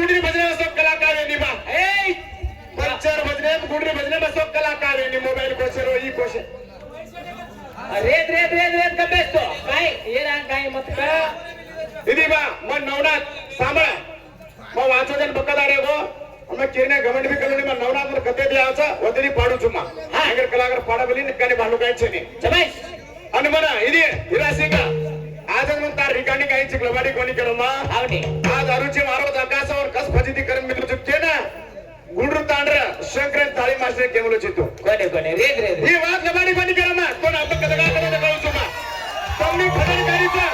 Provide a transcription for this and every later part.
गुडरी भजने बसो कलाकार निभा ए पंचर भजने गुडरी भजने बसो कलाकार नि मोबाईल कोशरो ई कोशे रेत का बेस्तो काय ये ना काय मत का इदी बा मन नवनाथ सांभळा मग वाचोजन बक्कादारे गो અમે કેને ગવંડ બી કલોની માં નવનાથ ને કતે દે આવછા વદરી પાડું છું માં હા અગર કલાકાર પાડા બલી ને કાને ભાલુ કાઈ છે ને જમાઈશ અને મને ઇદી હિરાસિંગ आज मग तार रिकाणी काही चिकलवाडी कोणी केलं मा आवडी आज अरुचे मारो आकाशावर कस फजिती करून मिळू चुकते ना गुंडरू तांडर शंकरन थाळी मास्टर केमलो चितो कोणे रे ही वाद लबाडी कोणी केलं मा कोण आपण कदा कदा करू छु मा तुम्ही फडणकारीचा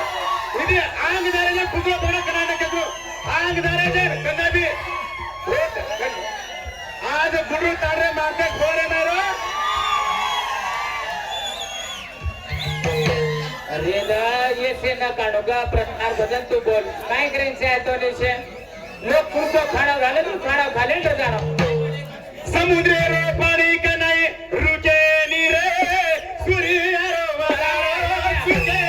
इदी आंग दारेला कुजो बडा कराने केतो आंग दारेचे कदाबी आज गुंडरू तांडरे मारते खोरे मारो अरे दा ये से ना काढोगा प्रश्नार बदल तू बोल काय करायचं आहे तो निशे लोक कुठं खाणं घाले तू खाणं घाले तर जाणं समुद्र रे पाणी का नाही रुचे नी रे सूर्य रो वारा सुके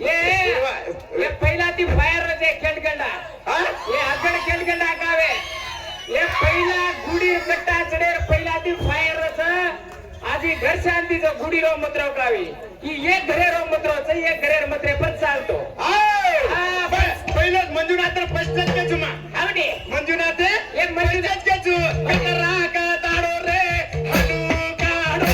ये पहिला ती फायर रे खेळगंडा ये आगड खेळगंडा गावे ये पहिला गुडी कट्टा चढेर पहिला ती फायर रच आधी घर शांतीचं गुडी रो मत्रव गावी की एक घरे रो मत्रवच एक घरे मत्रे पण चालतो बस पहिलं मंजुनाथ पश्चात के जुमा आवडे मंजुनाथ एक मंजुनाथ के जु कतरा का ताडो रे हनु काडो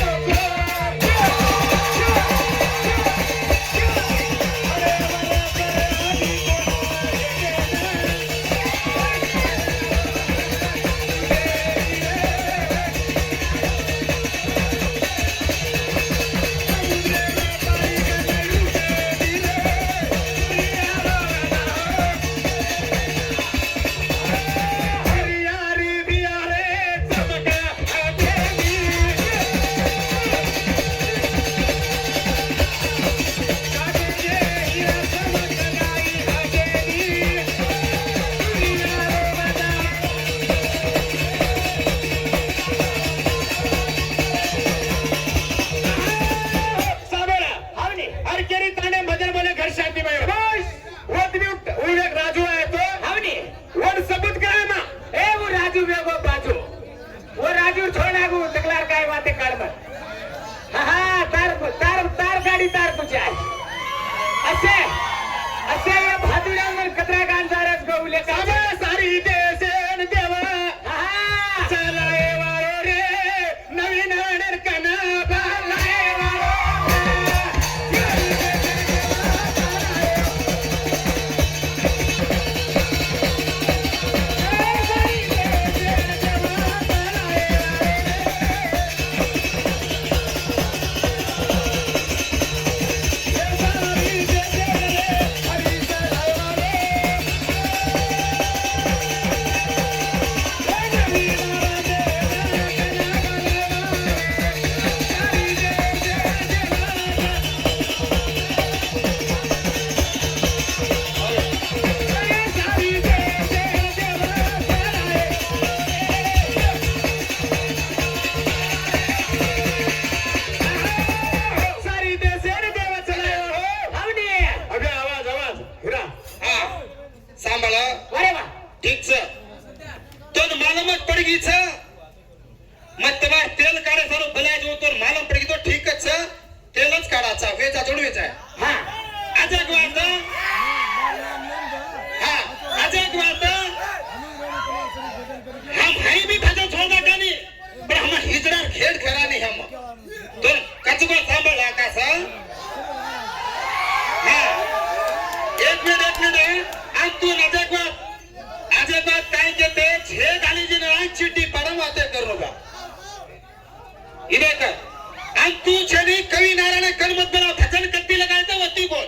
तू छनी कवी नारायण कर्मत बनाव भजन कत्ती लगायचं वती बोल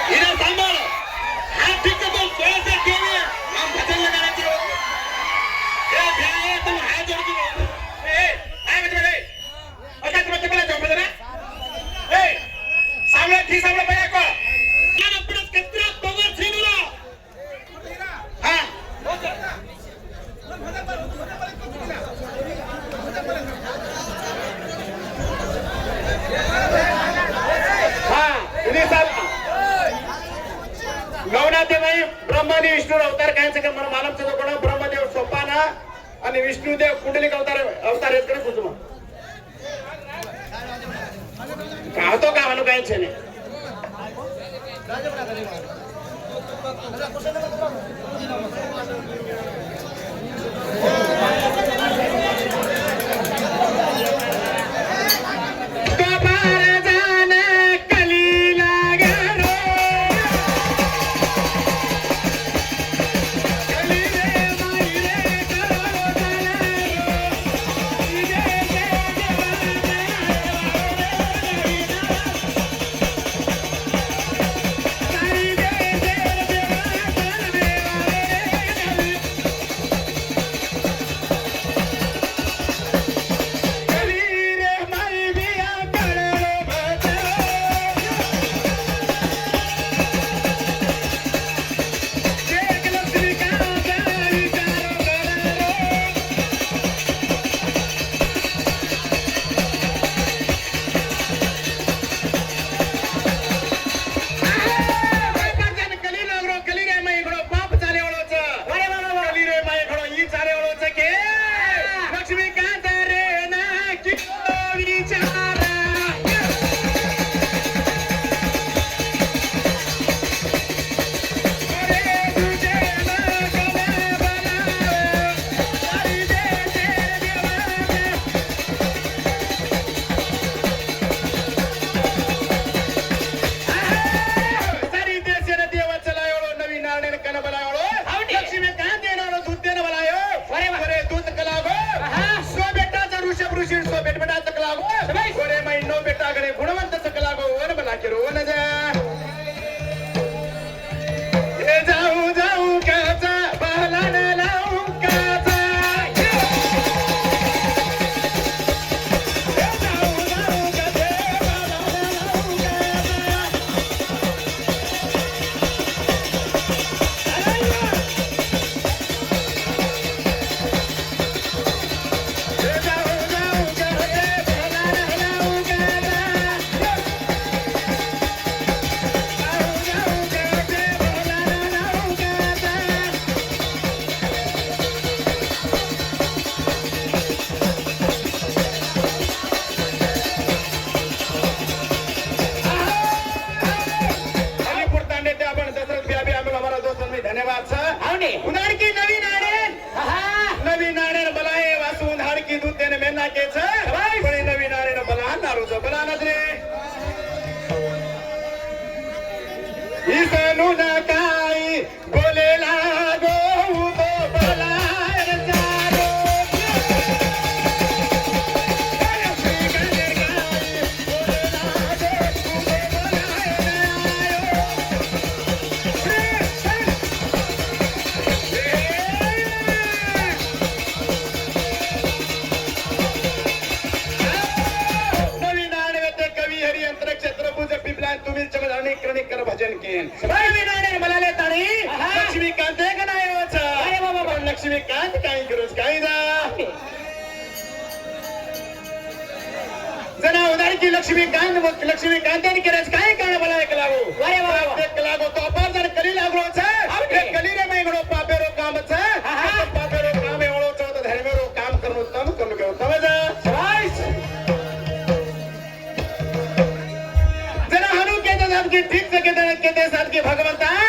इधर सांभाळो हा ठीक है बोल थोड़ा सा केवे हम भजन लगाने की ए भैया तुम हाथ जोड़ के ए आणि विष्णू अवतार कायचं का मला मालमचं कोण ब्रह्मदेव सोपाना आणि विष्णुदेव कुंडलिक अवतार हेच करे कुसुम कावतो का म्हणू कायच नाही लक्ष्मीकांत काही गरज काही जना उदार की लक्ष्मीकांतानी गरज काय कारण मला एक लागो अरे बाबा एक लागो तो अपार जण कली लागलो छे कली रे मै गणो पापेरो काम छे पापेरो काम एवढो छो तो धर्मेरो काम करनो तम करनो के तम जा राइस जना हनु के साथ की ठीक से के साथ की भगवंता